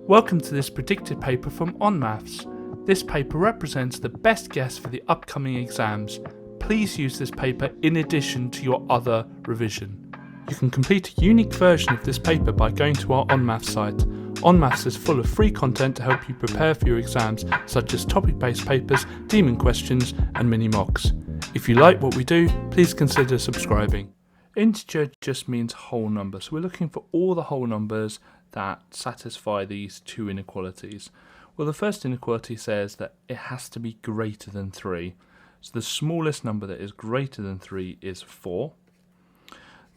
Welcome to this predicted paper from onmaths. This paper represents the best guess for the upcoming exams. Please use this paper in addition to your other revision. You can complete a unique version of this paper by going to our onmaths site. onmaths is full of free content to help you prepare for your exams, such as topic-based papers, demon questions, and mini mocks. If you like what we do, please consider subscribing. Integer just means whole number, so we're looking for all the whole numbers that satisfy these two inequalities. Well, the first inequality says that it has to be greater than 3. So the smallest number that is greater than 3 is 4.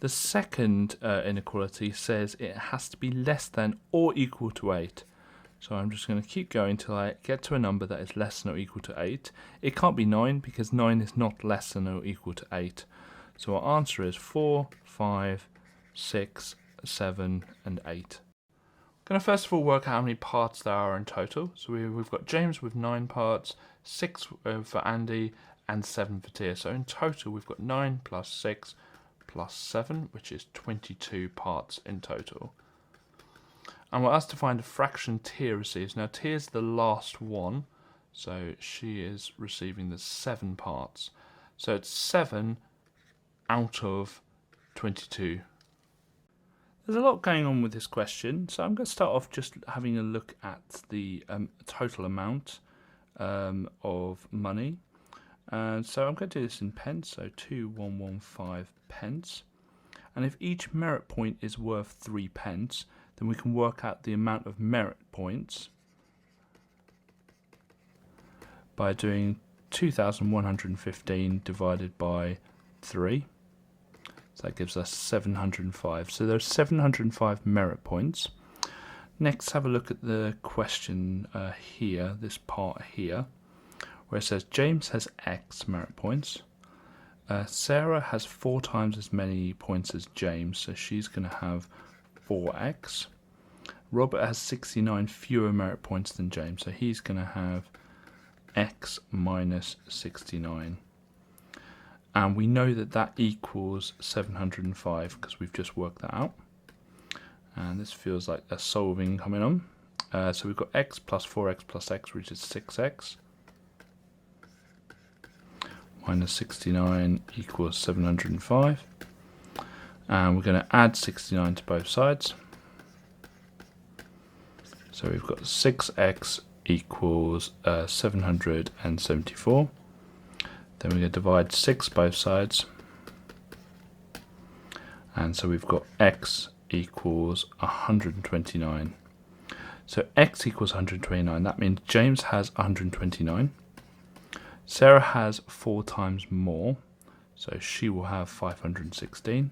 The second inequality says it has to be less than or equal to 8. So I'm just going to keep going until I get to a number that is less than or equal to 8. It can't be 9 because 9 is not less than or equal to 8. So our answer is 4, 5, 6, 7 and 8. I'm going to first of all work out how many parts there are in total. So we've got James with 9 parts, 6 for Andy and 7 for Tia. So in total we've got 9 plus 6 plus 7, which is 22 parts in total. And we're asked to find a fraction Tia receives. Now Tia's the last one, so she is receiving the 7 parts. So it's 7 out of 22. There's a lot going on with this question, so I'm going to start off just having a look at the total amount of money. So I'm going to do this in pence, so 2,115 pence. And if each merit point is worth 3 pence, then we can work out the amount of merit points by doing 2,115 divided by 3. So that gives us 705. So there's 705 merit points. Next, have a look at the question here, this part here, where it says James has X merit points. Sarah has 4 times as many points as James, so she's going to have 4x. Robert has 69 fewer merit points than James, so he's going to have x minus 69. And we know that that equals 705 because we've just worked that out. And this feels like a solving coming on. So we've got x plus 4x plus x, which is 6x. Minus 69 equals 705. And we're going to add 69 to both sides. So we've got 6x equals 774. Then we're going to divide 6 both sides. And so we've got x equals 129. So x equals 129. That means James has 129. Sarah has 4 times more, so she will have 516.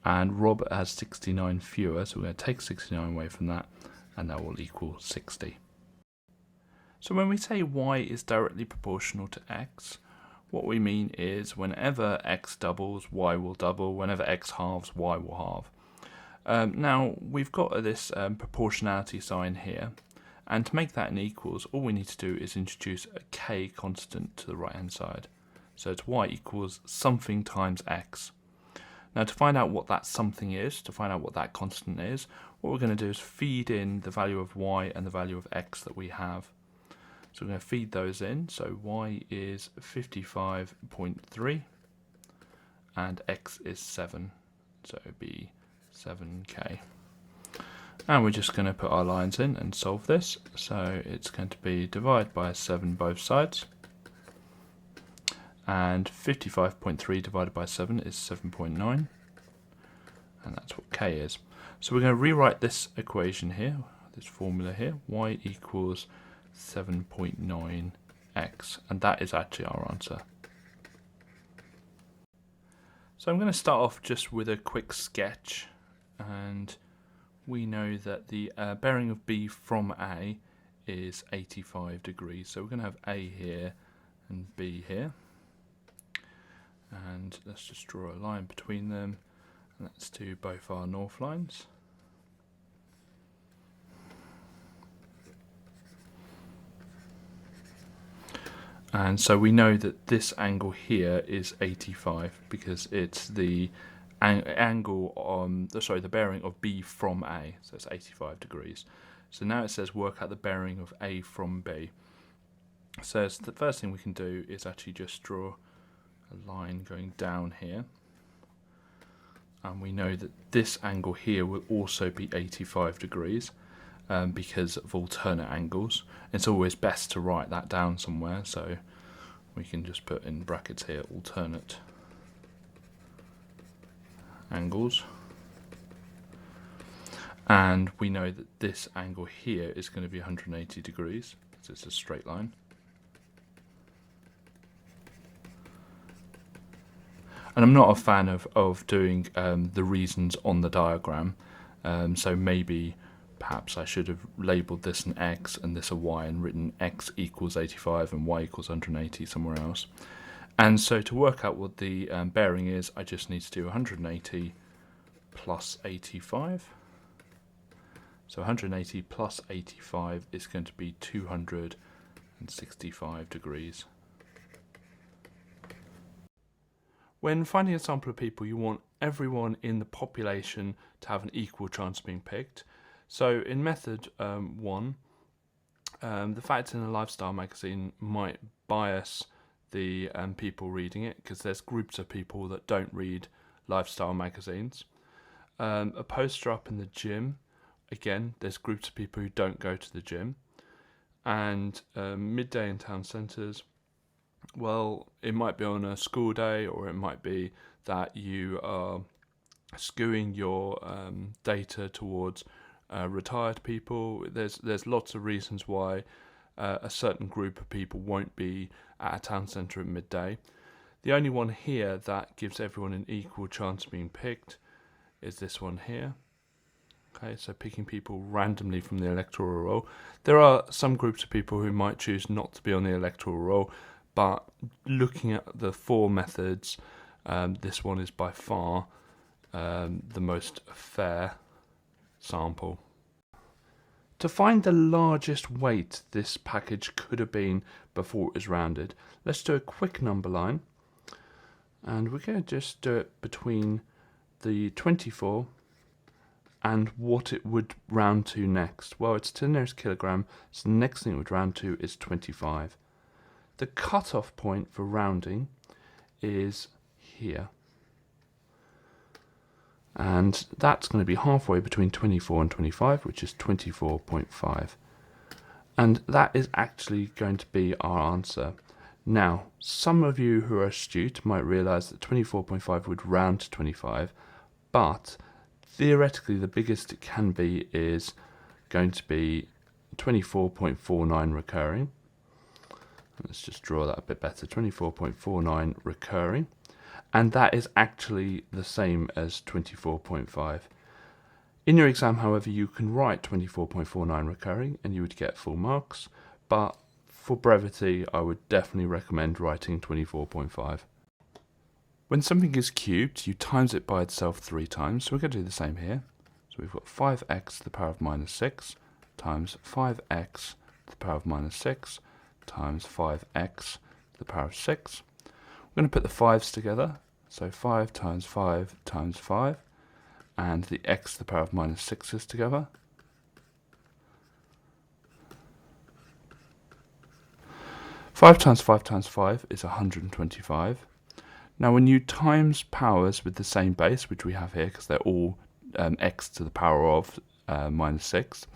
And Robert has 69 fewer, so we're going to take 69 away from that, and that will equal 60. So when we say y is directly proportional to x, what we mean is whenever x doubles, y will double. Whenever x halves, y will halve. Now, we've got this proportionality sign here. And to make that an equals, all we need to do is introduce a k constant to the right-hand side. So it's y equals something times x. Now, to find out what that something is, to find out what that constant is, what we're going to do is feed in the value of y and the value of x that we have. So we're going to feed those in. So y is 55.3 and x is 7. So it would be 7k. And we're just going to put our lines in and solve this. So it's going to be divide by 7 both sides. And 55.3 divided by 7 is 7.9. And that's what k is. So we're going to rewrite this equation here, this formula here. Y equals 7.9x, and that is actually our answer. So I'm going to start off just with a quick sketch, and we know that the bearing of B from A is 85 degrees. So we're going to have A here and B here, and let's just draw a line between them, and let's do both our north lines. And so we know that this angle here is 85 because it's the angle on the bearing of B from A, so it's 85 degrees. So now it says work out the bearing of A from B. So the first thing we can do is actually just draw a line going down here. And we know that this angle here will also be 85 degrees because of alternate angles. It's always best to write that down somewhere, so we can just put in brackets here alternate angles. And we know that this angle here is going to be 180 degrees because it's a straight line. And I'm not a fan of doing the reasons on the diagram, so maybe perhaps I should have labelled this an x and this a y and written x equals 85 and y equals 180 somewhere else. And so to work out what the bearing is, I just need to do 180 plus 85. So 180 plus 85 is going to be 265 degrees. When finding a sample of people, you want everyone in the population to have an equal chance of being picked. So in method 1, the fact in a lifestyle magazine might bias the people reading it, because there's groups of people that don't read lifestyle magazines. A poster up in the gym, again, there's groups of people who don't go to the gym. And midday in town centres, well, it might be on a school day, or it might be that you are skewing your data towards retired people. There's lots of reasons why a certain group of people won't be at a town centre at midday. The only one here that gives everyone an equal chance of being picked is this one here. Okay, so picking people randomly from the electoral roll. There are some groups of people who might choose not to be on the electoral roll, but looking at the 4 methods, this one is by far the most fair sample. To find the largest weight this package could have been before it was rounded, let's do a quick number line. And we're going to just do it between the 24 and what it would round to next. Well, it's to the nearest kilogram, so the next thing it would round to is 25. The cutoff point for rounding is here. And that's going to be halfway between 24 and 25, which is 24.5. And that is actually going to be our answer. Now, some of you who are astute might realise that 24.5 would round to 25, but theoretically the biggest it can be is going to be 24.49 recurring. Let's just draw that a bit better, 24.49 recurring. And that is actually the same as 24.5. In your exam, however, you can write 24.49 recurring and you would get full marks, but for brevity, I would definitely recommend writing 24.5. When something is cubed, you times it by itself 3 times, so we're going to do the same here. So we've got 5x to the power of minus 6 times 5x to the power of minus 6 times 5x to the power of 6. We're going to put the 5's together, so 5 times 5 times 5, and the x to the power of minus 6's together. Five times 5 times 5 is 125. Now when you times powers with the same base, which we have here because they're all x to the power of minus 6,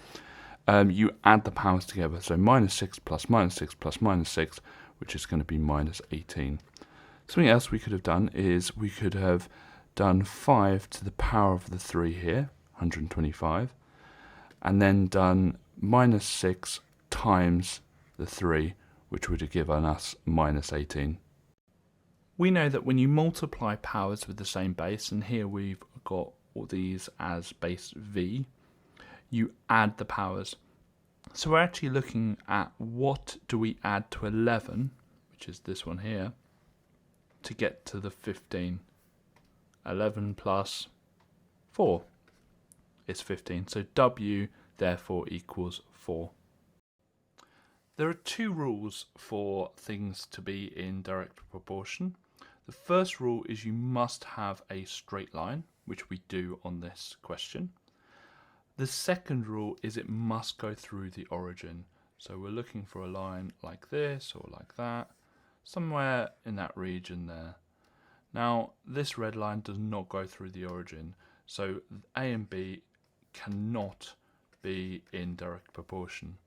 you add the powers together, so minus 6 plus minus 6 plus minus 6, which is going to be minus 18. Something else we could have done is we could have done 5 to the power of the 3 here, 125, and then done minus 6 times the 3, which would have given us minus 18. We know that when you multiply powers with the same base, and here we've got all these as base v, you add the powers. So we're actually looking at what do we add to 11, which is this one here, to get to the 15. 11 plus 4 is 15. So W therefore equals 4. There are 2 rules for things to be in direct proportion. The first rule is you must have a straight line, which we do on this question. The second rule is it must go through the origin. So we're looking for a line like this or like that, somewhere in that region there. Now this red line does not go through the origin, so A and B cannot be in direct proportion.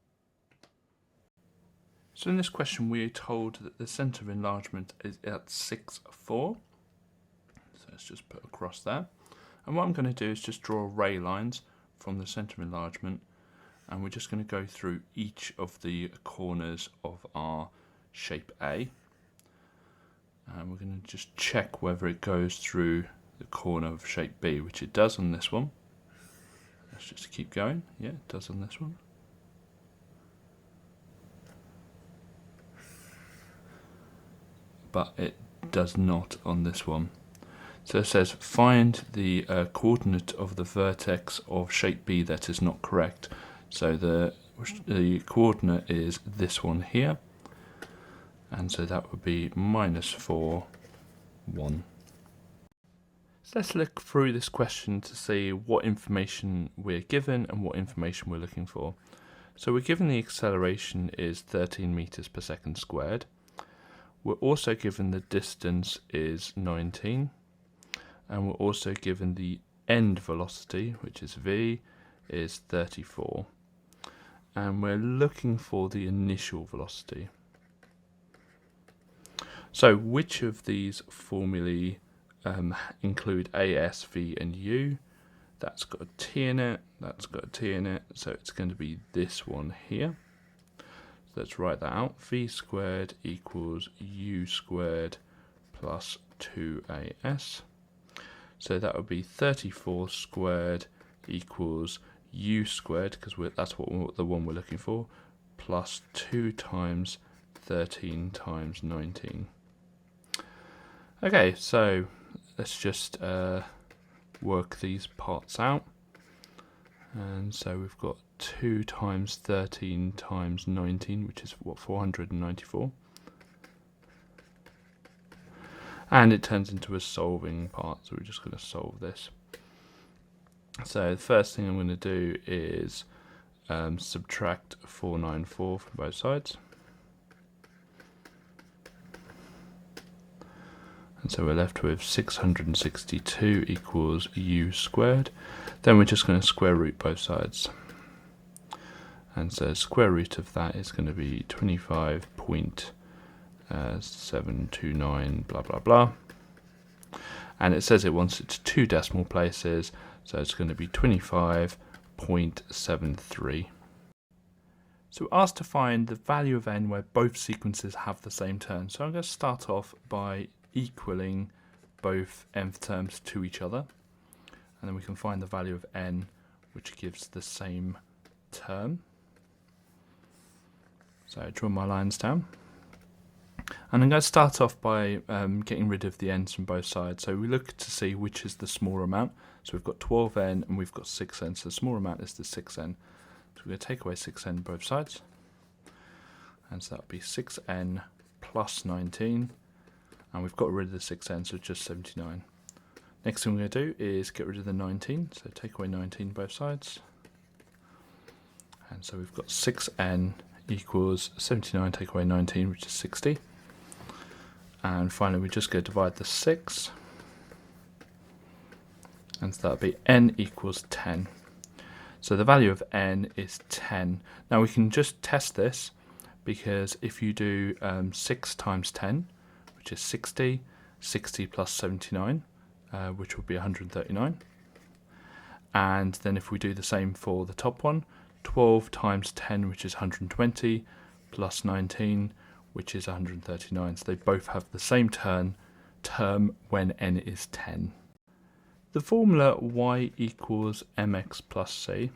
So in this question we are told that the centre of enlargement is at 6, 4. So let's just put across there. And what I'm going to do is just draw ray lines from the centre of enlargement, and we're just going to go through each of the corners of our shape A. And we're going to just check whether it goes through the corner of shape B, which it does on this one. Let's just keep going. Yeah, it does on this one. But it does not on this one. So it says find the coordinate of the vertex of shape B that is not correct. So the coordinate is this one here, and so that would be -4, 1. So let's look through this question to see what information we're given and what information we're looking for. So we're given the acceleration is 13 meters per second squared. We're also given the distance is 19, and we're also given the end velocity, which is v, is 34. And we're looking for the initial velocity. So which of these formulae include A, S, V and U? That's got a T in it, that's got a T in it, so it's going to be this one here. Let's write that out. V squared equals U squared plus 2AS. So that would be 34 squared equals U squared, because that's the one we're looking for, plus 2 times 13 times 19. Okay, so let's just work these parts out. And so we've got 2 times 13 times 19, which is what, 494. And it turns into a solving part, so we're just going to solve this. So the first thing I'm going to do is subtract 494 from both sides. And so we're left with 662 equals U squared. Then we're just going to square root both sides. And so square root of that is going to be 25.729 blah blah blah. And it says it wants it to 2 decimal places, so it's going to be 25.73. So we're asked to find the value of n where both sequences have the same term. So I'm going to start off by equaling both nth terms to each other, and then we can find the value of n which gives the same term. So I draw my lines down, and I'm going to start off by getting rid of the n's from both sides. So we look to see which is the smaller amount. So we've got 12n and we've got 6n, so the smaller amount is the 6n. So we're going to take away 6n both sides, and so that would be 6n plus 19, and we've got rid of the 6n, so just 79. Next thing we're going to do is get rid of the 19, so take away 19 both sides, and so we've got 6n equals 79, take away 19, which is 60. And finally we just go divide the 6, and so that would be n equals 10. So the value of n is 10. Now we can just test this, because if you do 6 times 10, which is 60, 60 plus 79, which would be 139. And then if we do the same for the top one, 12 times 10, which is 120, plus 19, which is 139. So they both have the same term when n is 10. The formula y equals mx plus c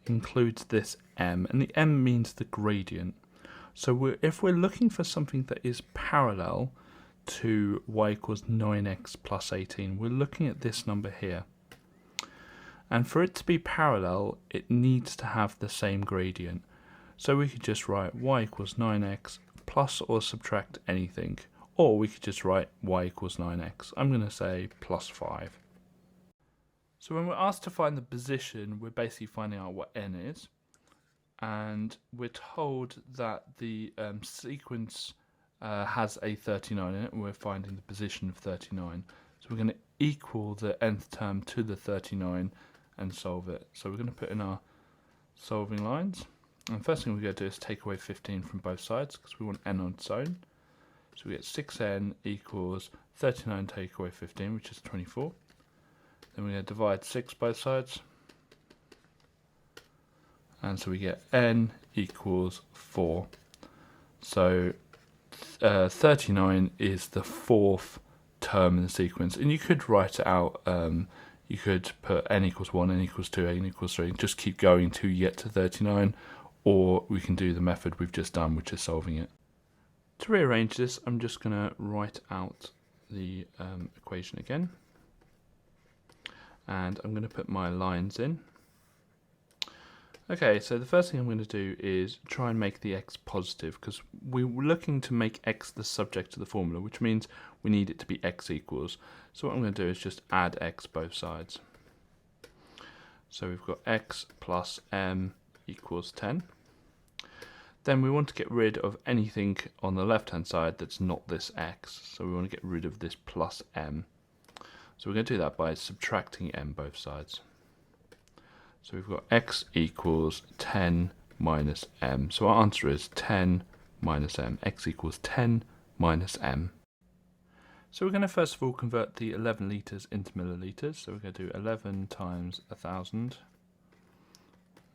includes this m, and the m means the gradient. So if we're looking for something that is parallel to y equals 9x plus 18, we're looking at this number here. And for it to be parallel, it needs to have the same gradient. So we could just write y equals 9x plus or subtract anything. Or we could just write y equals 9x. I'm going to say plus 5. So when we're asked to find the position, we're basically finding out what n is. And we're told that the sequence has a 39 in it, and we're finding the position of 39. So we're going to equal the nth term to the 39 and solve it. So we're going to put in our solving lines. And the first thing we're going to do is take away 15 from both sides, because we want n on its own. So we get 6n equals 39 take away 15, which is 24. Then we're going to divide 6 both sides. And so we get n equals 4. So 39 is the fourth term in the sequence. And you could write it out. You could put n equals 1, n equals 2, n equals 3. Just keep going till you get to 39. Or we can do the method we've just done, which is solving it. To rearrange this, I'm just going to write out the equation again. And I'm going to put my lines in. Okay, so the first thing I'm going to do is try and make the x positive, because we're looking to make x the subject of the formula, which means we need it to be x equals. So what I'm going to do is just add x both sides. So we've got x plus m equals 10. Then we want to get rid of anything on the left hand side that's not this x. So we want to get rid of this plus m. So we're going to do that by subtracting m both sides. So we've got x equals 10 minus m. So our answer is 10 minus m. X equals 10 minus m. So we're going to first of all convert the 11 litres into millilitres. So we're going to do 11 times 1,000,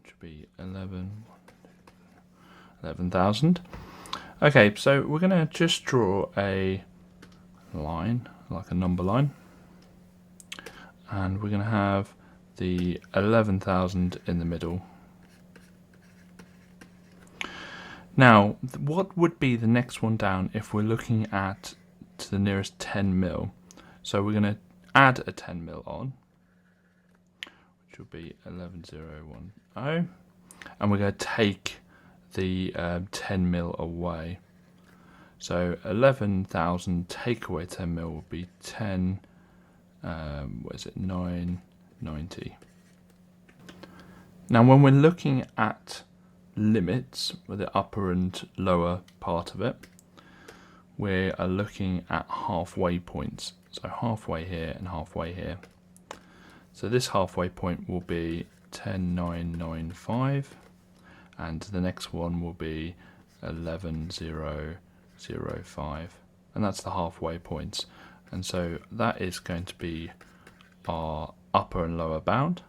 which would be 11,000. Okay, so we're going to just draw a line, like a number line. And we're going to have the 11,000 in the middle. Now, what would be the next one down if we're looking at to the nearest 10 mil? So we're going to add a 10 mil on, which will be 11,010, and we're going to take the 10 mil away. So 11,000 take away 10 mil will be 10, 990. Now when we're looking at limits with the upper and lower part of it, we are looking at halfway points. So halfway here and halfway here. So this halfway point will be 10,995, and the next one will be 11,005, and that's the halfway points. And so that is going to be our upper and lower bound.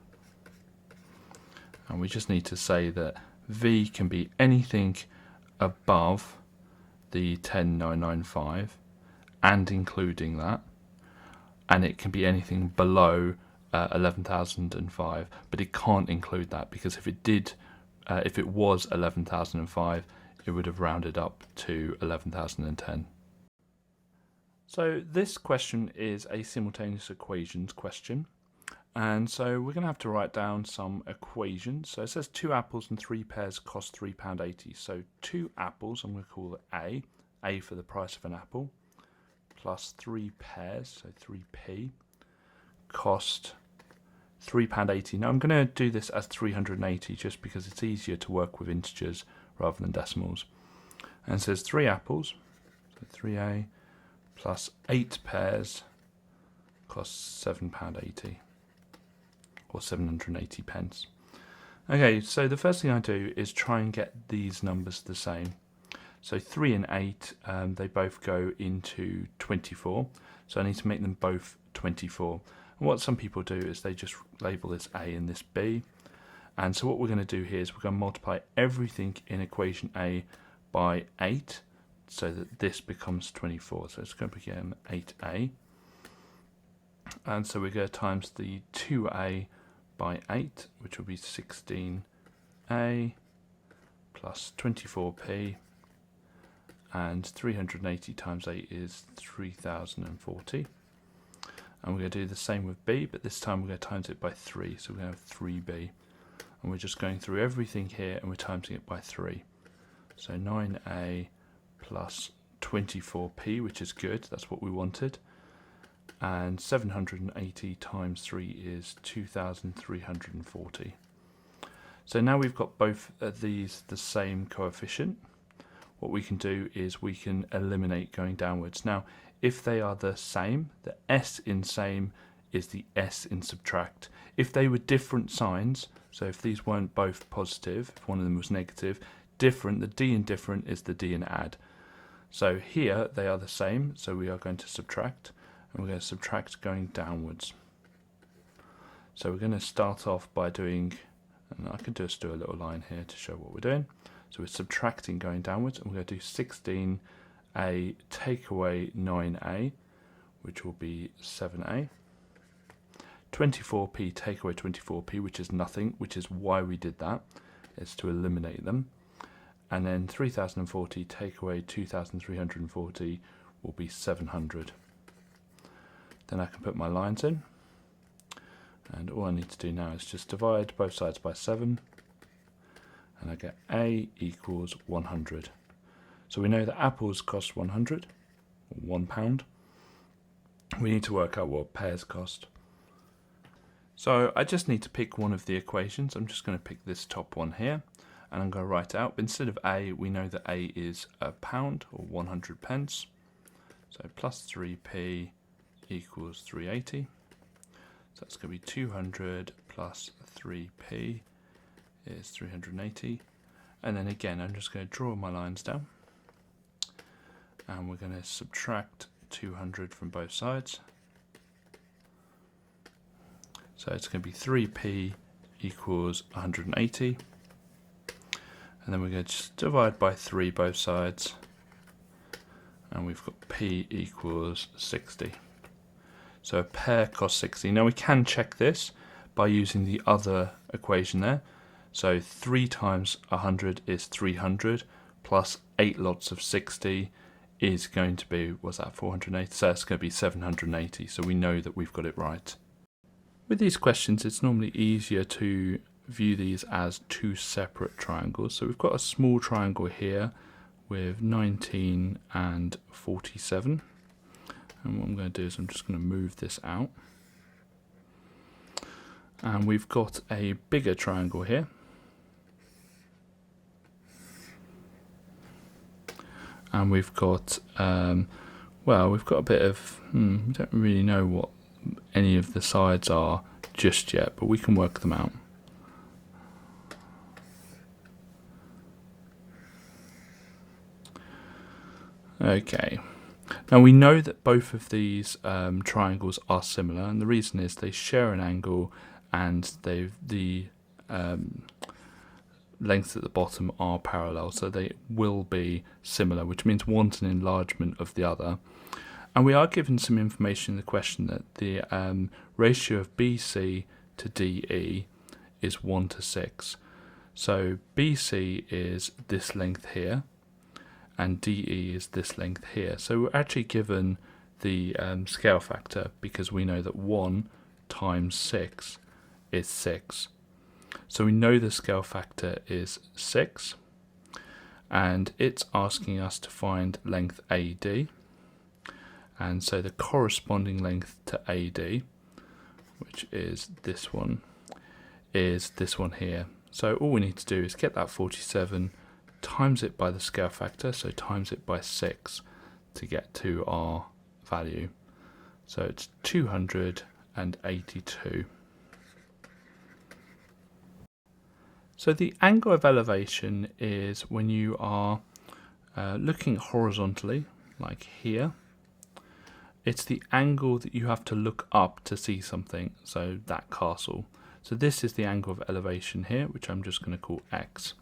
And we just need to say that v can be anything above the 10,995 and including that, and it can be anything below 11,005, but it can't include that, because if it was 11,005, it would have rounded up to 11,010. So this question is a simultaneous equations question, and so we're going to have to write down some equations. So it says 2 apples and 3 pears cost £3.80. So 2 apples, I'm going to call it A for the price of an apple, plus 3 pears, so 3p, cost £3.80. Now I'm going to do this as 380 just because it's easier to work with integers rather than decimals. And it says 3 apples, so 3a, plus 8 pears costs £7.80, or 780 pence. Okay, so the first thing I do is try and get these numbers the same. So 3 and 8, they both go into 24, so I need to make them both 24. And what some people do is they just label this A and this B. And so what we're going to do here is we're going to multiply everything in equation A by 8, so that this becomes 24. So it's going to become 8a. And so we're going to times the 2a by 8, which will be 16a, plus 24p, and 380 times 8 is 3040. And we're going to do the same with b, but this time we're going to times it by 3, so we're going to have 3b. And we're just going through everything here and we're timesing it by 3. So 9a plus 24p, which is good, that's what we wanted. and 780 times 3 is 2,340. So now we've got both of these the same coefficient. What we can do is we can eliminate going downwards. Now, if they are the same, the S in same is the S in subtract. If they were different signs, so if these weren't both positive, if one of them was negative, different, the D in different is the D in add. So here they are the same, so we are going to subtract, and we're going to subtract going downwards. So we're going to start off by doing, and I could just do a little line here to show what we're doing. So we're subtracting going downwards, and we're going to do 16a take away 9a, which will be 7a. 24p take away 24p, which is nothing, which is why we did that, is to eliminate them. And then 3040 take away 2340 will be 700. Then I can put my lines in, and all I need to do now is just divide both sides by 7, and I get A equals 100. So we know that apples cost 100, or £1. We need to work out what pears cost. So I just need to pick one of the equations. I'm just going to pick this top one here, and I'm going to write it out. But instead of A, we know that A is £1 or 100 pence. So plus 3p equals 380. So that's going to be 200 plus 3p is 380. And then again, I'm just going to draw my lines down. And we're going to subtract 200 from both sides. So it's going to be 3p equals 180. And then we're going to just divide by 3 both sides. And we've got p equals 60. So a pear costs 60. Now we can check this by using the other equation there. So 3 times 100 is 300, plus 8 lots of 60 is going to be, what's that, 480? So it's going to be 780. So we know that we've got it right. With these questions, it's normally easier to view these as 2 separate triangles. So we've got a small triangle here with 19 and 47. And what I'm going to do is I'm just going to move this out. And we've got a bigger triangle here. And we've got, well, we've got a bit of, we don't really know what any of the sides are just yet, but we can work them out. Okay, now we know that both of these triangles are similar, and the reason is they share an angle and the lengths at the bottom are parallel, so they will be similar, which means one's an enlargement of the other. And we are given some information in the question that the ratio of BC to DE is 1 to 6. So BC is this length here, and DE is this length here. So we're actually given the scale factor because we know that 1 times 6 is 6. So we know the scale factor is 6, and it's asking us to find length AD. And so the corresponding length to AD, which is this one here. So all we need to do is get that 47, times it by the scale factor, so times it by 6 to get to our value. So it's 282. So the angle of elevation is when you are looking horizontally, like here. It's the angle that you have to look up to see something, so that castle. So this is the angle of elevation here, which I'm just going to call x.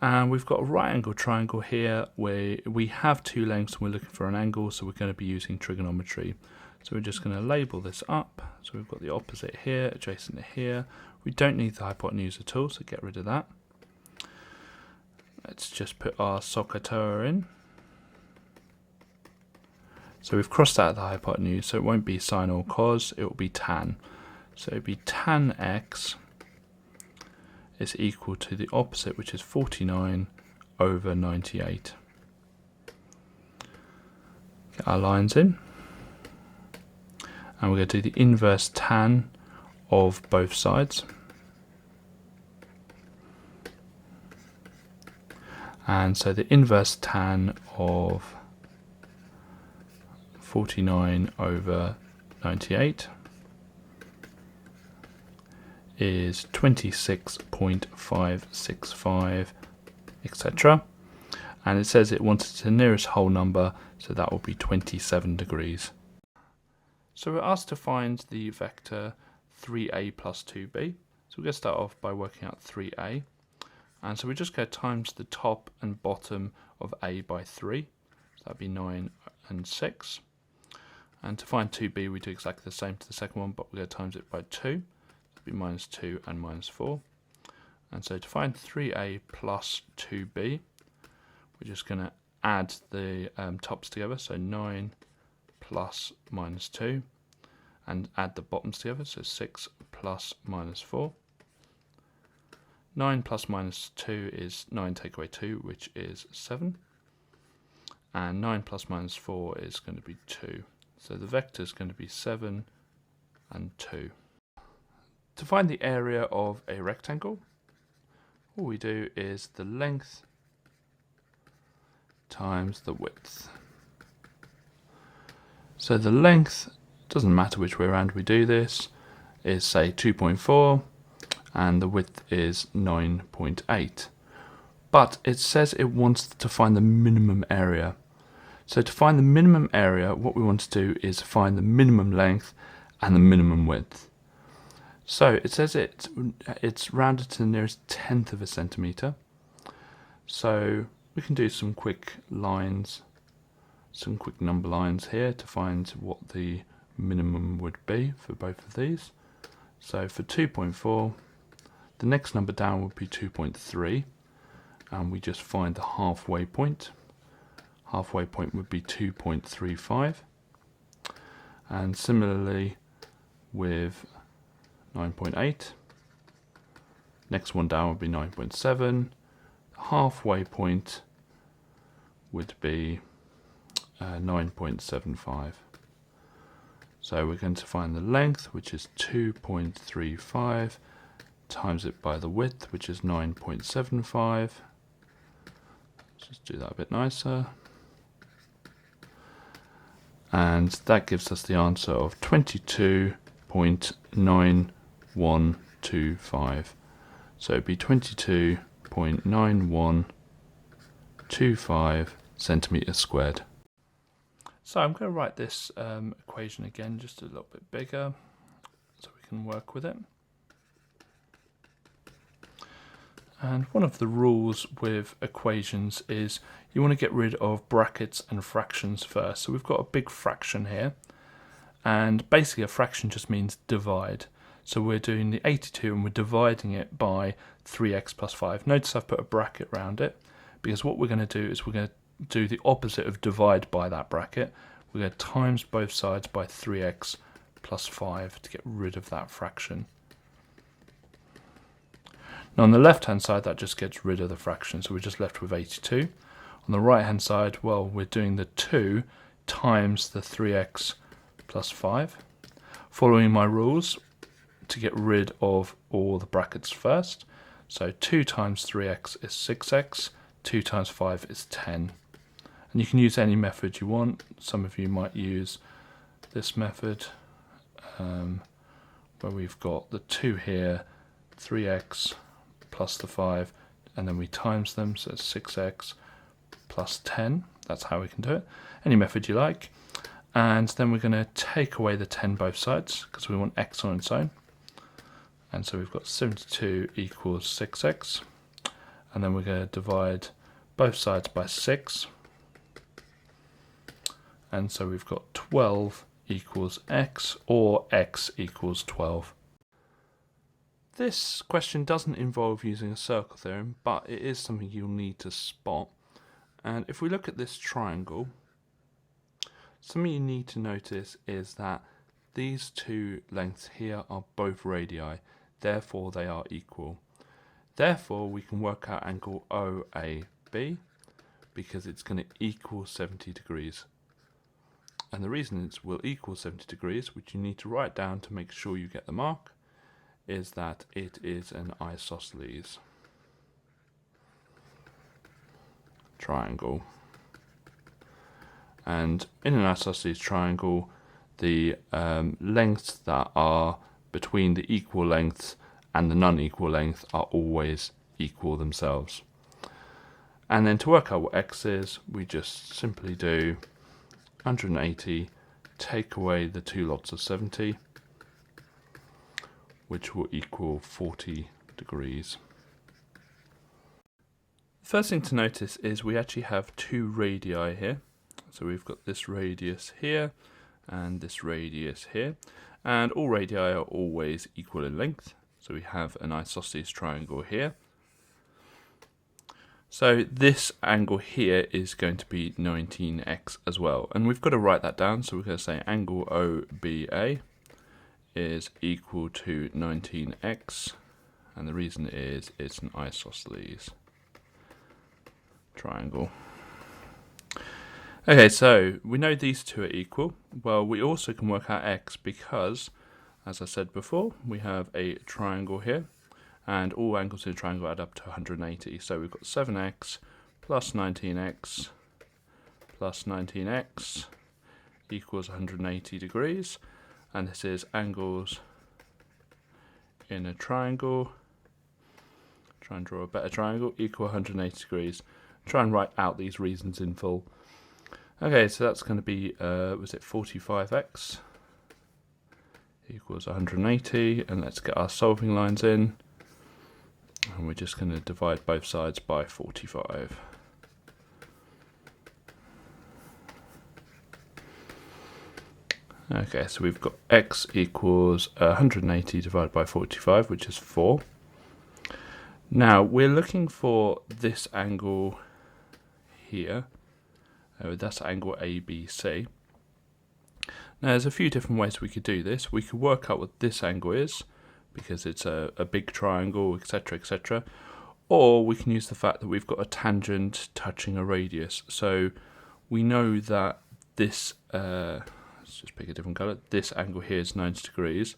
And we've got a right angle triangle here where we have 2 lengths and we're looking for an angle, so we're going to be using trigonometry. So we're just going to label this up. So we've got the opposite here, adjacent to here. We don't need the hypotenuse at all, so get rid of that. Let's just put our SOHCAHTOA in. So we've crossed out the hypotenuse, so it won't be sine or cos, it will be tan. So it will be tan x is equal to the opposite, which is 49 over 98. Get our lines in. And we're going to do the inverse tan of both sides. And so the inverse tan of 49 over 98 is 26.565, etc. And it says it wanted the nearest whole number, so that will be 27 degrees. So we're asked to find the vector 3a plus 2b. So we're going to start off by working out 3a. And so we just go times the top and bottom of a by 3. So that would be 9 and 6. And to find 2b, we do exactly the same to the second one, but we're going to times it by 2. So that would be minus 2 and minus 4. And so to find 3a plus 2b, we're just going to add the tops together. So 9 plus minus 2. And add the bottoms together. So 6 plus minus 4. 9 plus minus 2 is 9 take away 2, which is 7. And 9 plus minus 4 is going to be 2. So the vector is going to be 7 and 2. To find the area of a rectangle, all we do is the length times the width. So the length, doesn't matter which way around we do this, is say 2.4. And the width is 9.8. But it says it wants to find the minimum area. So to find the minimum area, what we want to do is find the minimum length and the minimum width. So it says it's rounded to the nearest tenth of a centimetre. So we can do some quick lines, some quick number lines here to find what the minimum would be for both of these. So for 2.4, the next number down would be 2.3, and we just find the halfway point. Halfway point would be 2.35. And similarly with 9.8, next one down would be 9.7. The halfway point would be 9.75. So we're going to find the length, which is 2.35, times it by the width, which is 9.75. Just do that a bit nicer. And that gives us the answer of 22.9125. So it'd be 22.9125 centimetres squared. So I'm going to write this equation again just a little bit bigger so we can work with it. And one of the rules with equations is you want to get rid of brackets and fractions first. So we've got a big fraction here, and basically a fraction just means divide. So we're doing the 82 and we're dividing it by 3x plus 5. Notice I've put a bracket around it, because what we're going to do is we're going to do the opposite of divide by that bracket. We're going to times both sides by 3x plus 5 to get rid of that fraction. Now on the left hand side, that just gets rid of the fraction, so we're just left with 82. On the right hand side, well, we're doing the 2 times the 3x plus 5. Following my rules to get rid of all the brackets first. So 2 times 3x is 6x, 2 times 5 is 10. And you can use any method you want. Some of you might use this method, where we've got the 2 here, 3x plus the 5, and then we times them, so it's 6x plus 10. That's how we can do it. Any method you like. And then we're going to take away the 10 both sides, because we want x on its own. And so we've got 72 equals 6x. And then we're going to divide both sides by 6. And so we've got 12 equals x, or x equals 12. This question doesn't involve using a circle theorem, but it is something you'll need to spot. And if we look at this triangle, something you need to notice is that these two lengths here are both radii, therefore they are equal. Therefore we can work out angle OAB, because it's going to equal 70 degrees. And the reason it will equal 70 degrees, which you need to write down to make sure you get the mark, is that it is an isosceles triangle. And in an isosceles triangle, the lengths that are between the equal lengths and the non-equal length are always equal themselves. And then to work out what x is, we just simply do 180, take away the two lots of 70, which will equal 40 degrees. The first thing to notice is we actually have two radii here. So we've got this radius here and this radius here, and all radii are always equal in length. So we have an isosceles triangle here. So this angle here is going to be 19x as well, and we've got to write that down. So we're going to say angle OBA is equal to 19x, and the reason is it's an isosceles triangle. Okay, so we know these two are equal. Well, we also can work out x because, as I said before, we have a triangle here, and all angles in a triangle add up to 180. So we've got 7x plus 19x plus 19x equals 180 degrees. And this is angles in a triangle. Try and draw a better triangle, equal 180 degrees. Try and write out these reasons in full. Okay, so that's going to be, was it 45x equals 180, and let's get our solving lines in. And we're just going to divide both sides by 45. Okay, so we've got x equals 180 divided by 45, which is 4. Now, we're looking for this angle here. That's angle ABC. Now, there's a few different ways we could do this. We could work out what this angle is, because it's a big triangle, etc., etc. Or we can use the fact that we've got a tangent touching a radius. So we know that this, let's just pick a different colour, this angle here is 90 degrees.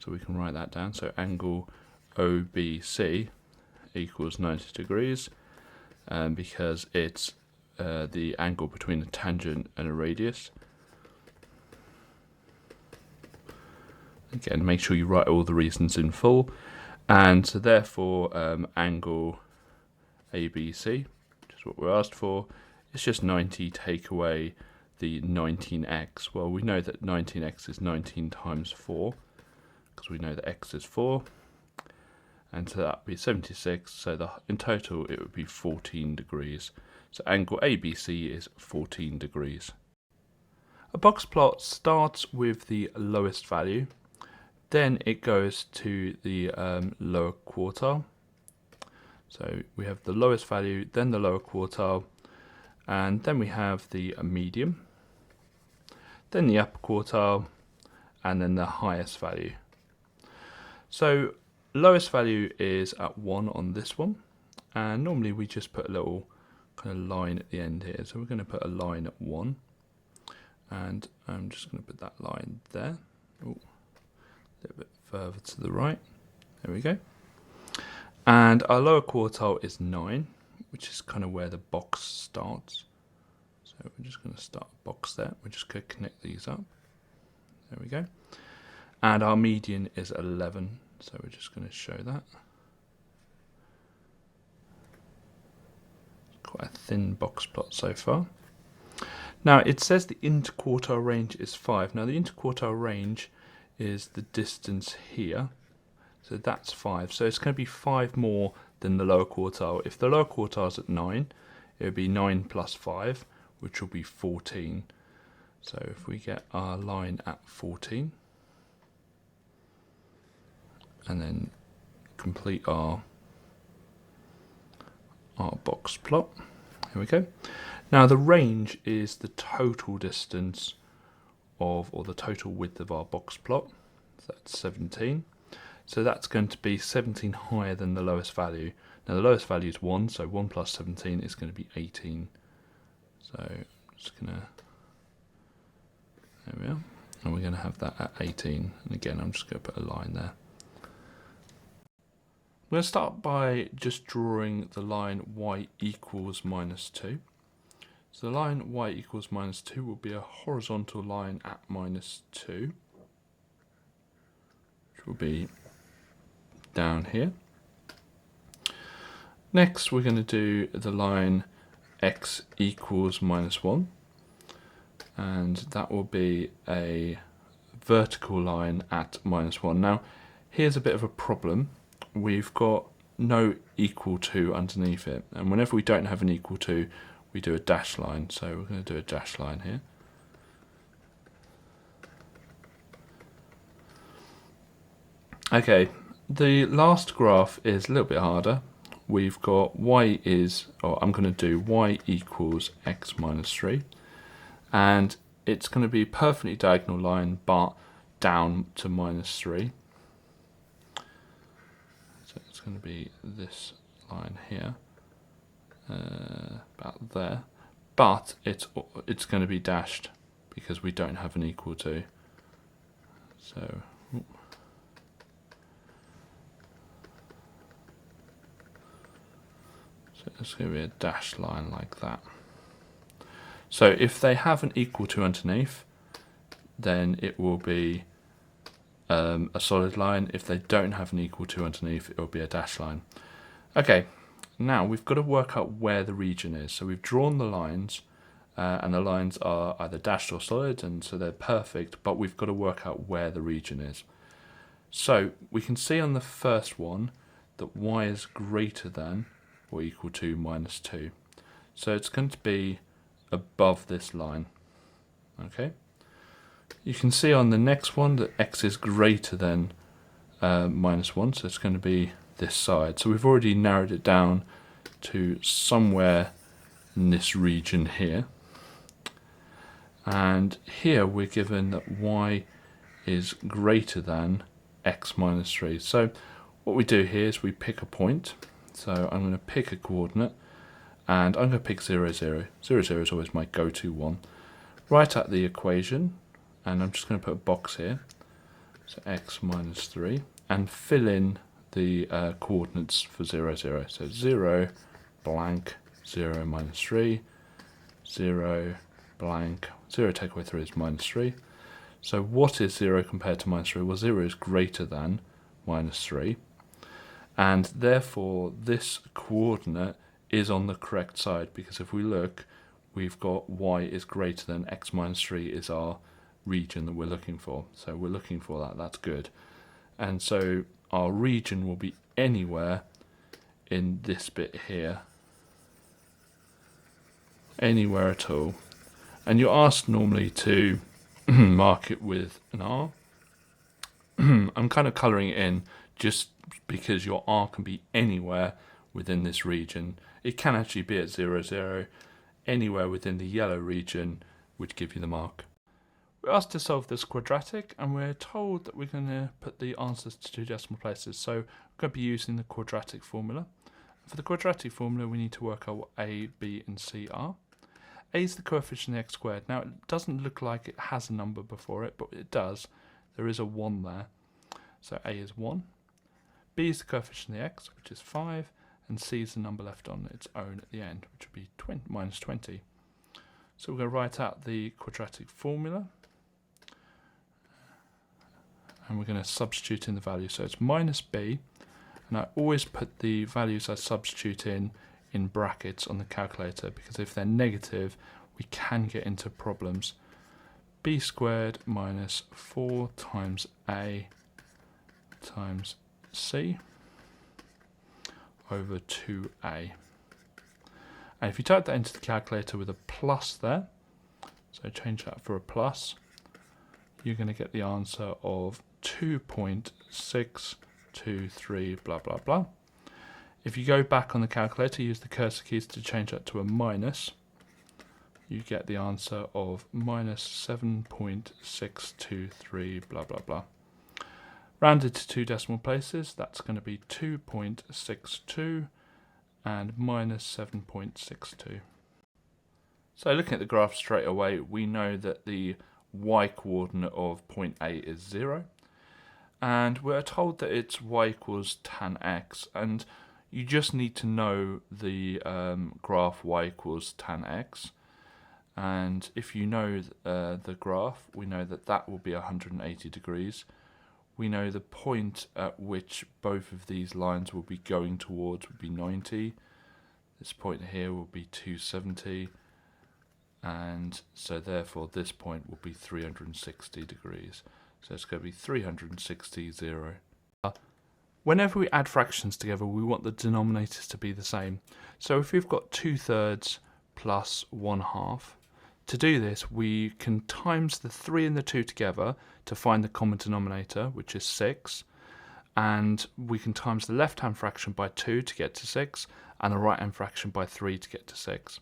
So we can write that down. So angle OBC equals 90 degrees, because it's the angle between a tangent and a radius. Again, make sure you write all the reasons in full. And so therefore, angle ABC, which is what we're asked for, is just 90 take away the 19x. Well, we know that 19x is 19 times 4, because we know that x is 4. And so that would be 76, so in total it would be 14 degrees. So angle ABC is 14 degrees. A box plot starts with the lowest value, then it goes to the lower quartile. So we have the lowest value, then the lower quartile, and then we have the medium, then the upper quartile, and then the highest value. So lowest value is at 1 on this one, and normally we just put a little kind of line at the end here. So we're going to put a line at 1, and I'm just going to put that line there. Ooh, a little bit further to the right. There we go. And our lower quartile is 9, which is kind of where the box starts. So we're just going to start a box there. We're just going to connect these up. There we go. And our median is 11, so we're just going to show that. Quite a thin box plot so far. Now it says the interquartile range is 5. Now the interquartile range is the distance here, so that's 5. So it's going to be 5 more than the lower quartile. If the lower quartile is at 9, it would be 9 plus 5, which will be 14. So if we get our line at 14, and then complete our box plot. Here we go. Now the range is the total distance of, or the total width of our box plot. So that's 17. So that's going to be 17 higher than the lowest value. Now the lowest value is 1, so 1 plus 17 is going to be 18. So I'm just going to There we are. And we're going to have that at 18. And again, I'm just going to put a line there. We're going to start by just drawing the line y equals minus 2. So the line y equals minus 2 will be a horizontal line at minus 2, which will be down here. Next, we're going to do the line x equals minus 1. And that will be a vertical line at minus 1. Now, here's a bit of a problem. We've got no equal to underneath it. And whenever we don't have an equal to, we do a dash line. So we're going to do a dash line here. Okay, the last graph is a little bit harder. We've got I'm going to do y equals x minus 3. And it's going to be a perfectly diagonal line, but down to minus 3. So it's going to be this line here, about there. But it's going to be dashed because we don't have an equal to. So it's going to be a dashed line like that. So if they have an equal to underneath, then it will be a solid line. If they don't have an equal to underneath, it will be a dash line. Okay, now we've got to work out where the region is. So we've drawn the lines, and the lines are either dashed or solid, and so they're perfect, but we've got to work out where the region is. So we can see on the first one that y is greater than or equal to minus 2. So it's going to be above this line. Okay. You can see on the next one that x is greater than minus 1, so it's going to be this side. So we've already narrowed it down to somewhere in this region here. And here we're given that y is greater than x minus 3. So what we do here is we pick a point. So I'm going to pick a coordinate. And I'm going to pick 0, 0. 0, 0 is always my go-to one. Write out the equation, and I'm just going to put a box here. So x minus 3, and fill in the coordinates for 0, 0. So 0, blank, 0 minus 3, 0, blank, 0 take away 3 is minus 3. So what is 0 compared to minus 3? Well, 0 is greater than minus 3. And therefore, this coordinate is on the correct side, because if we look, we've got y is greater than x minus 3 is our region that we're looking for. So we're looking for that, that's good. And so our region will be anywhere in this bit here. Anywhere at all. And you're asked normally to mark it with an R. I'm kind of colouring it in just because your R can be anywhere within this region. It can actually be at 0, 0. Anywhere within the yellow region would give you the mark. We're asked to solve this quadratic, and we're told that we're going to put the answers to 2 decimal places. So we're going to be using the quadratic formula. For the quadratic formula, we need to work out what a, b, and c are. A is the coefficient of x squared. Now, it doesn't look like it has a number before it, but it does. There is a 1 there. So a is 1. B is the coefficient of x, which is 5. And c is the number left on its own at the end, which would be minus 20. So we're going to write out the quadratic formula. And we're going to substitute in the value. So it's minus b. And I always put the values I substitute in brackets on the calculator, because if they're negative, we can get into problems. B squared minus 4 times a times c over 2a. And if you type that into the calculator with a plus there, so change that for a plus, you're going to get the answer of 2.623 blah blah blah. If you go back on the calculator, use the cursor keys to change that to a minus, you get the answer of minus 7.623 blah blah blah. Rounded to 2 decimal places, that's going to be 2.62 and minus 7.62. So looking at the graph straight away, we know that the y coordinate of point A is 0. And we're told that it's y equals tan x, and you just need to know the graph y equals tan x. And if you know the graph, we know that that will be 180 degrees. We know the point at which both of these lines will be going towards would be 90. This point here will be 270. And so therefore this point will be 360 degrees. So it's going to be 360, 0. Whenever we add fractions together, we want the denominators to be the same. So if we've got 2/3 plus 1/2, to do this, we can times the 3 and the 2 together to find the common denominator, which is 6. And we can times the left-hand fraction by 2 to get to 6, and the right-hand fraction by 3 to get to 6.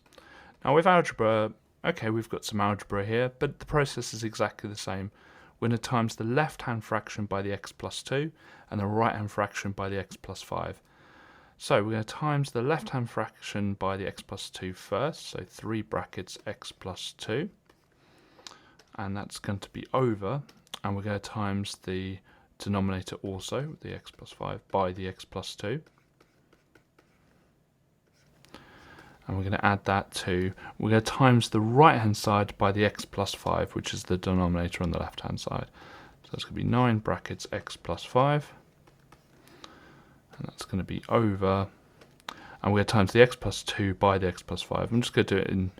Now with algebra, okay, we've got some algebra here, but the process is exactly the same. We're going to times the left-hand fraction by the x plus 2 and the right-hand fraction by the x plus 5. So we're going to times the left-hand fraction by the x plus 2 first, so 3 brackets x plus 2, and that's going to be over, and we're going to times the denominator also, the x plus 5, by the x plus 2. And we're going to add that to, we're going to times the right hand side by the x plus 5, which is the denominator on the left hand side. So that's going to be 9 brackets x plus 5, and that's going to be over, and we're going to times the x plus 2 by the x plus 5. I'm just going to do it in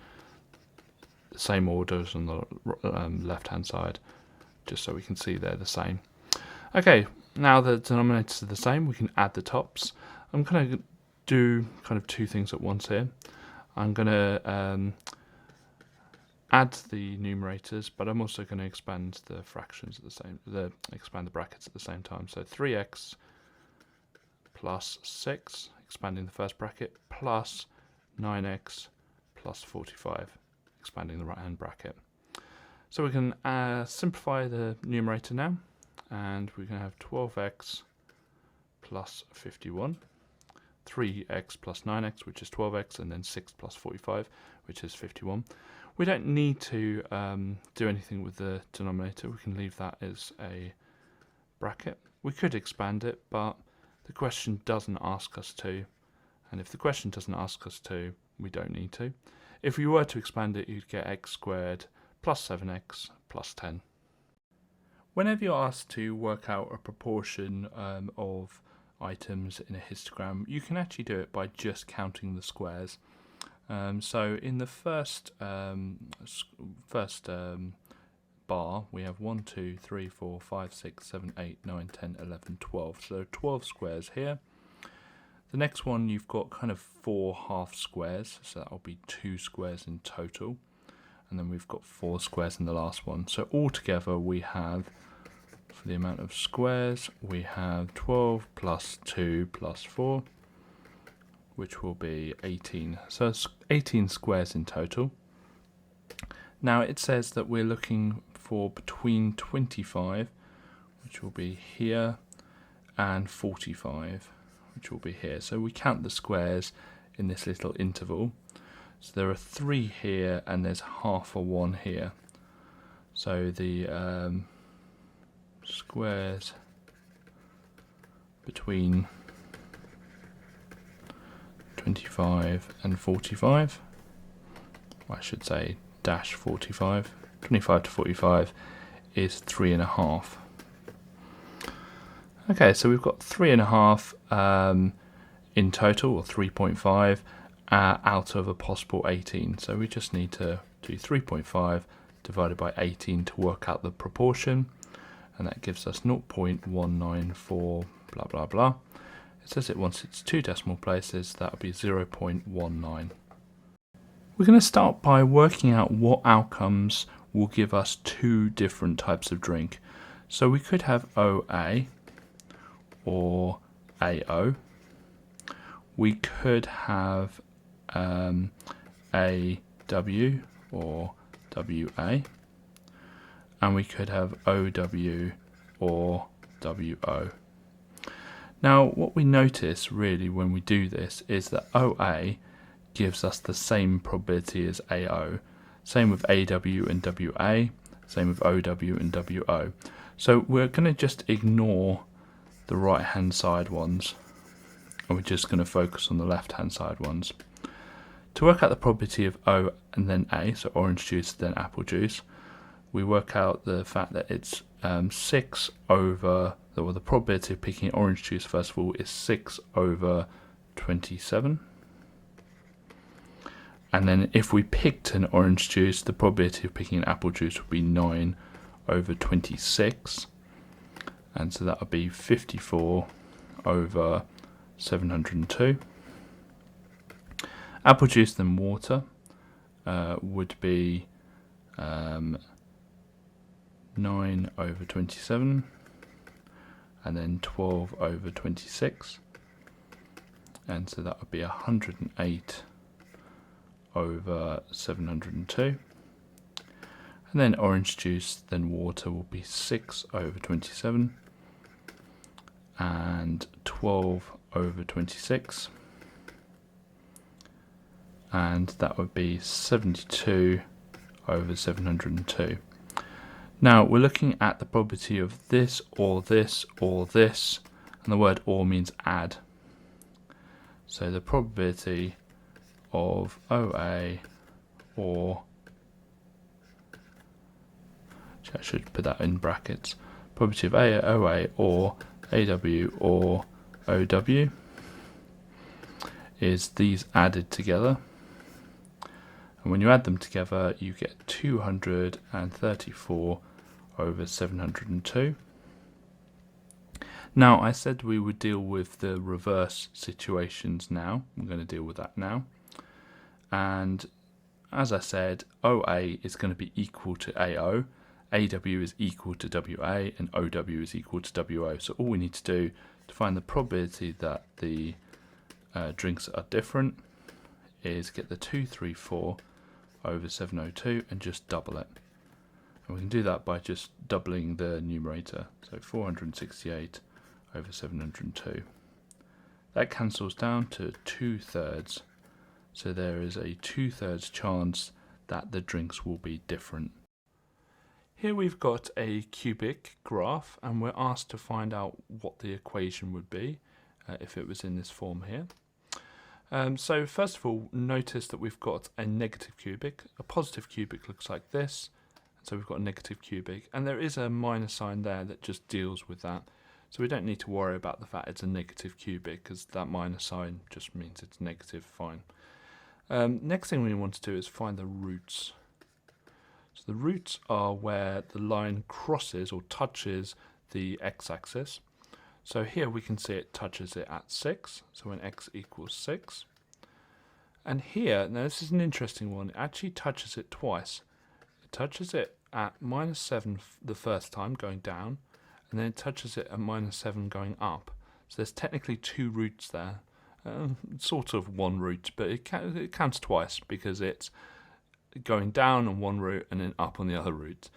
the same order as on the left hand side, just so we can see they're the same. Okay, now the denominators are the same, we can add the tops. I'm going to do kind of two things at once here. I'm going to add the numerators, but I'm also going to expand the fractions at the same, expand the brackets at the same time. So 3x plus 6, expanding the first bracket, plus 9x plus 45, expanding the right hand bracket. So we can simplify the numerator now, and we're going to have 12x plus 51. 3x plus 9x, which is 12x, and then 6 plus 45, which is 51. We don't need to do anything with the denominator. We can leave that as a bracket. We could expand it, but the question doesn't ask us to. And if the question doesn't ask us to, we don't need to. If we were to expand it, you'd get x squared plus 7x plus 10. Whenever you're asked to work out a proportion of items in a histogram, you can actually do it by just counting the squares. So in the first bar, we have 1, 2, 3, 4, 5, 6, 7, 8, 9, 10, 11, 12. So there are 12 squares here. The next one, you've got kind of 4 half squares, so that'll be 2 squares in total. And then we've got 4 squares in the last one. So altogether we have, for the amount of squares, we have 12 plus 2 plus 4, which will be 18. So it's 18 squares in total. Now it says that we're looking for between 25, which will be here, and 45, which will be here. So we count the squares in this little interval. So there are 3 here, and there's half a 1 here. So the squares between 25 and 45, I should say dash 45, 25 to 45 is 3.5. Okay, so we've got 3.5 in total, or 3.5 out of a possible 18. So we just need to do 3.5 divided by 18 to work out the proportion, and that gives us 0.194 blah blah blah. It says it wants its 2 decimal places, that would be 0.19. We're going to start by working out what outcomes will give us 2 different types of drink. So we could have OA or AO. We could have AW or WA, and we could have OW or WO. Now what we notice really when we do this is that OA gives us the same probability as AO, same with AW and WA, Same with OW and WO. So we're going to just ignore the right hand side ones, and we're just going to focus on the left hand side ones. To work out the probability of O and then A, so orange juice then apple juice, we work out the fact that it's 6 over, well, the probability of picking orange juice first of all is 6 over 27. And then if we picked an orange juice, the probability of picking an apple juice would be 9 over 26. And so that would be 54 over 702. Apple juice then water would be 9 over 27, and then 12 over 26, and so that would be 108 over 702. And then orange juice then water will be 6 over 27 and 12 over 26, and that would be 72 over 702. Now we're looking at the probability of this or this or this, and the word or means add. So the probability of OA or, I should put that in brackets, probability of OA or AW or OW is these added together. And when you add them together, you get 234 over 702. Now, I said we would deal with the reverse situations now. I'm going to deal with that now. And as I said, OA is going to be equal to AO, AW is equal to WA, and OW is equal to WO. So all we need to do to find the probability that the drinks are different is get the 234 over 702 and just double it. And we can do that by just doubling the numerator. So 468 over 702. That cancels down to 2/3. So there is a 2/3 chance that the drinks will be different. Here we've got a cubic graph, and we're asked to find out what the equation would be if it was in this form here. So first of all, notice that we've got a negative cubic. A positive cubic looks like this. So we've got a negative cubic, and there is a minus sign there that just deals with that. So we don't need to worry about the fact it's a negative cubic, because that minus sign just means it's negative, fine. Next thing we want to do is find the roots. So the roots are where the line crosses or touches the x-axis. So here we can see it touches it at 6, so when x equals 6. And here, now this is an interesting one, it actually touches it twice. It touches it at -7 the first time going down, and then it touches it at -7 going up. So there's technically 2 roots there. Sort of one root, but it counts twice because it's going down on one route and then up on the other route.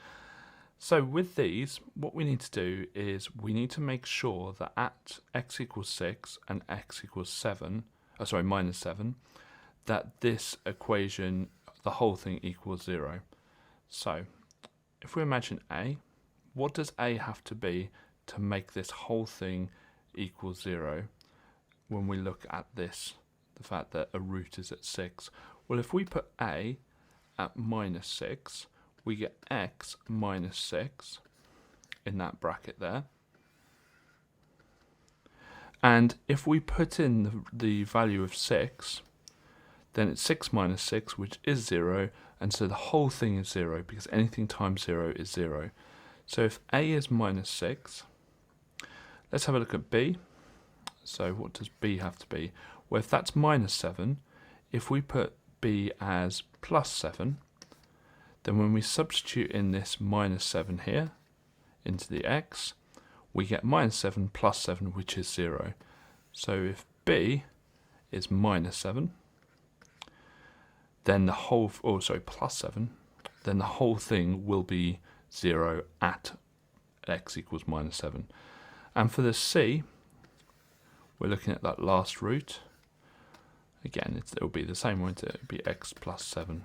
So with these, what we need to do is we need to make sure that at x equals 6 and x equals -7, that this equation, the whole thing equals 0. So if we imagine A, what does A have to be to make this whole thing equal 0? When we look at this, the fact that a root is at 6. Well, if we put A at -6, we get x -6 in that bracket there. And if we put in the value of 6, then it's 6 minus 6, which is 0, and so the whole thing is 0, because anything times 0 is 0. So if A is -6, let's have a look at B. So what does B have to be? Well, if that's -7, if we put B as +7, then when we substitute in this -7 here into the x, we get -7 plus 7, which is 0. So if B is -7, then the whole, +7, then the whole thing will be 0 at x equals -7. And for the C, we're looking at that last root. Again, it'll be the same, won't it? It'll be x plus 7.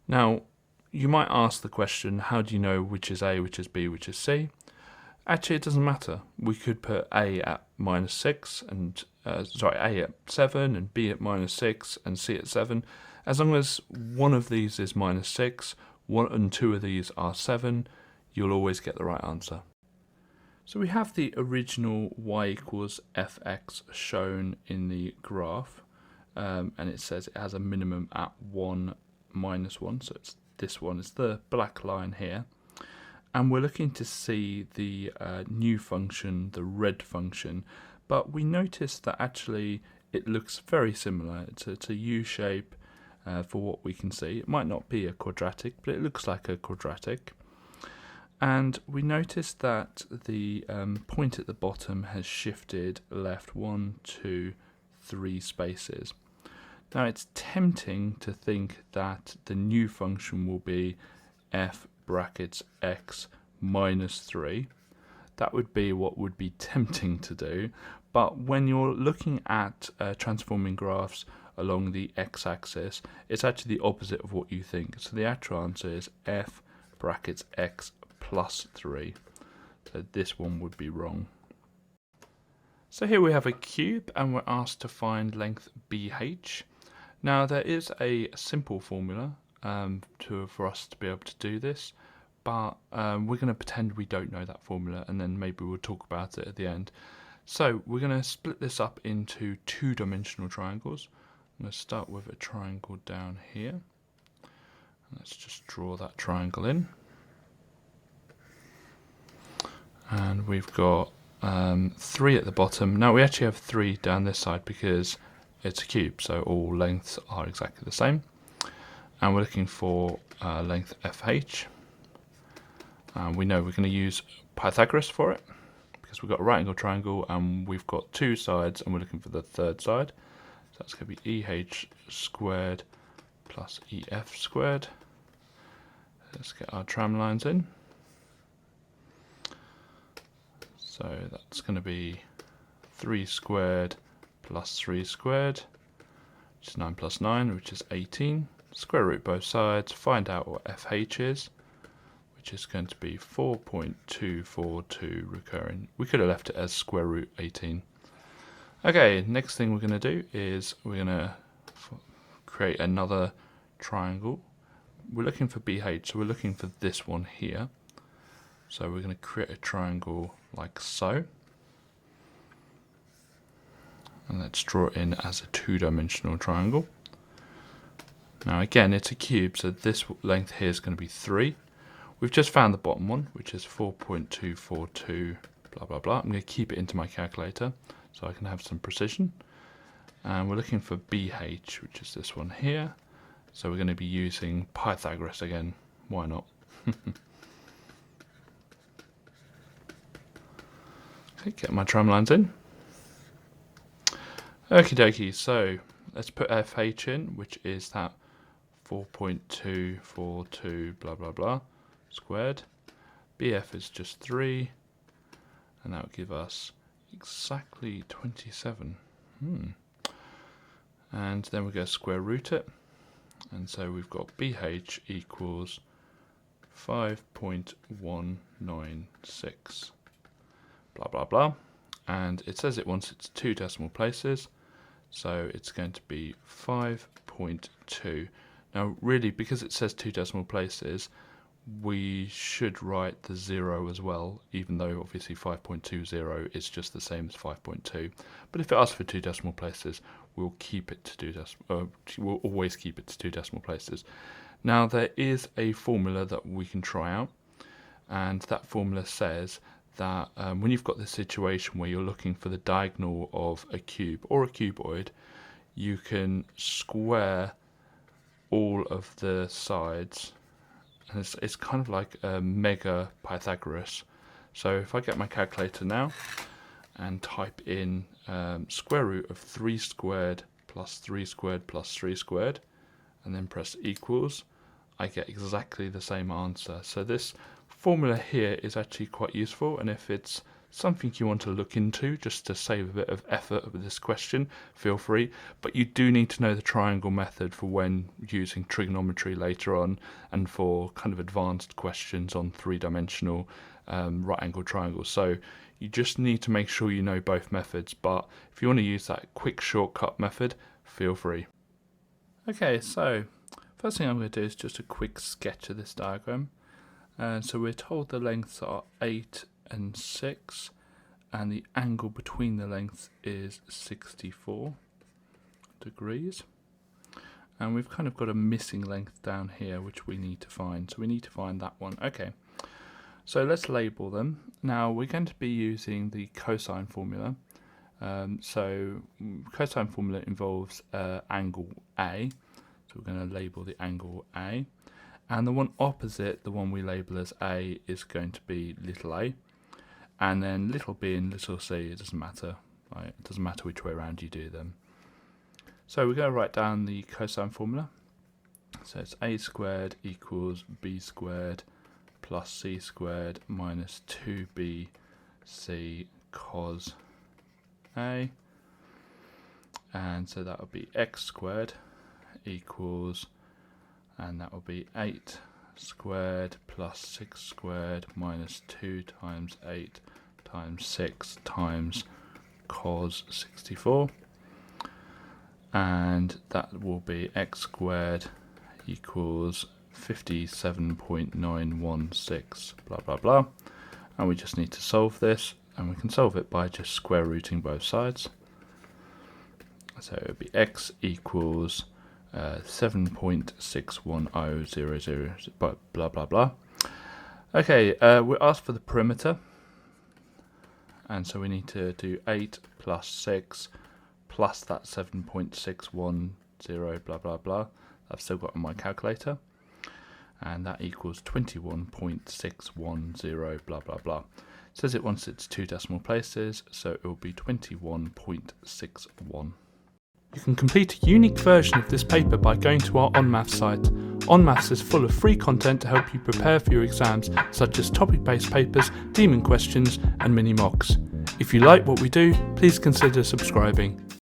Now, You might ask the question, how do you know which is A, which is B, which is C? Actually, it doesn't matter. We could put A at -6 and A at 7 and B at -6 and C at 7. As long as one of these is -6, one and two of these are 7, you'll always get the right answer. So we have the original y equals fx shown in the graph, and it says it has a minimum at 1, -1, so this one is the black line here. And we're looking to see the new function, the red function, but we notice that actually it looks very similar. It's a U shape for what we can see. It might not be a quadratic, but it looks like a quadratic. And we notice that the point at the bottom has shifted left 1, 2, 3 spaces. Now it's tempting to think that the new function will be f brackets x -3. That would be what would be tempting to do, but when you're looking at transforming graphs along the x-axis, it's actually the opposite of what you think. So the actual answer is f brackets x +3. So this one would be wrong. So here we have a cube and we're asked to find length BH. Now there is a simple formula for us to be able to do this, but we're going to pretend we don't know that formula and then maybe we'll talk about it at the end. So we're going to split this up into two-dimensional triangles. I'm going to start with a triangle down here. Let's just draw that triangle in. And we've got 3 at the bottom. Now we actually have 3 down this side because it's a cube, so all lengths are exactly the same. And we're looking for length FH. We know we're going to use Pythagoras for it because we've got a right angle triangle and we've got 2 sides and we're looking for the third side. So that's going to be EH squared plus EF squared. Let's get our tram lines in. So that's going to be 3 squared plus 3 squared, which is 9 plus 9, which is 18. Square root both sides, find out what FH is, which is going to be 4.242 recurring. We could have left it as square root 18. Okay, next thing we're going to do is we're going to create another triangle. We're looking for BH, so we're looking for this one here. So we're going to create a triangle like so. And let's draw it in as a two-dimensional triangle. Now again, it's a cube, so this length here is going to be 3. We've just found the bottom one, which is 4.242, blah, blah, blah. I'm going to keep it into my calculator so I can have some precision. And we're looking for BH, which is this one here. So we're going to be using Pythagoras again. Why not? Okay, get my tram lines in. Okie dokie, so let's put FH in, which is that 4.242 blah blah blah squared. BF is just 3, and that will give us exactly 27. And then we're going to square root it, and so we've got BH equals 5.196 blah blah blah, and it says it wants its 2 decimal places, so it's going to be 5.2. Now really, because it says 2 decimal places, we should write the 0 as well, even though obviously 5.20 is just the same as 5.2. But if it asks for 2 decimal places, we'll keep it to we'll always keep it to 2 decimal places. Now there is a formula that we can try out, and that formula says that when you've got this situation where you're looking for the diagonal of a cube or a cuboid, you can square all of the sides, and it's kind of like a mega Pythagoras. So if I get my calculator now and type in square root of 3 squared plus 3 squared plus 3 squared, and then press equals, I get exactly the same answer. So this formula here is actually quite useful, and if it's something you want to look into just to save a bit of effort with this question, feel free, but you do need to know the triangle method for when using trigonometry later on, and for kind of advanced questions on three-dimensional right angle triangles. So you just need to make sure you know both methods, but if you want to use that quick shortcut method, feel free. Okay, so first thing I'm going to do is just a quick sketch of this diagram. So we're told the lengths are 8 and 6, and the angle between the lengths is 64 degrees. And we've kind of got a missing length down here which we need to find. So we need to find that one. Okay, so let's label them. Now we're going to be using the cosine formula. So cosine formula involves angle A. So we're going to label the angle A. And the one opposite, the one we label as A, is going to be little a. And then little b and little c, it doesn't matter. Right? It doesn't matter which way around you do them. So we're going to write down the cosine formula. So it's a squared equals b squared plus c squared minus 2bc cos a. And so that would be x squared equals, and that will be 8 squared plus 6 squared minus 2 times 8 times 6 times cos 64, and that will be x squared equals 57.916 blah blah blah. And we just need to solve this, and we can solve it by just square rooting both sides. So it would be x equals 7.61000 blah blah blah. Okay, we're asked for the perimeter, and so we need to do 8 plus 6 plus that 7.610 blah blah blah. I've still got on my calculator, and that equals 21.610 blah blah blah. It says it wants its two decimal places, so it will be 21.61. You can complete a unique version of this paper by going to our onmaths site. onmaths is full of free content to help you prepare for your exams, such as topic-based papers, demon questions, and mini mocks. If you like what we do, please consider subscribing.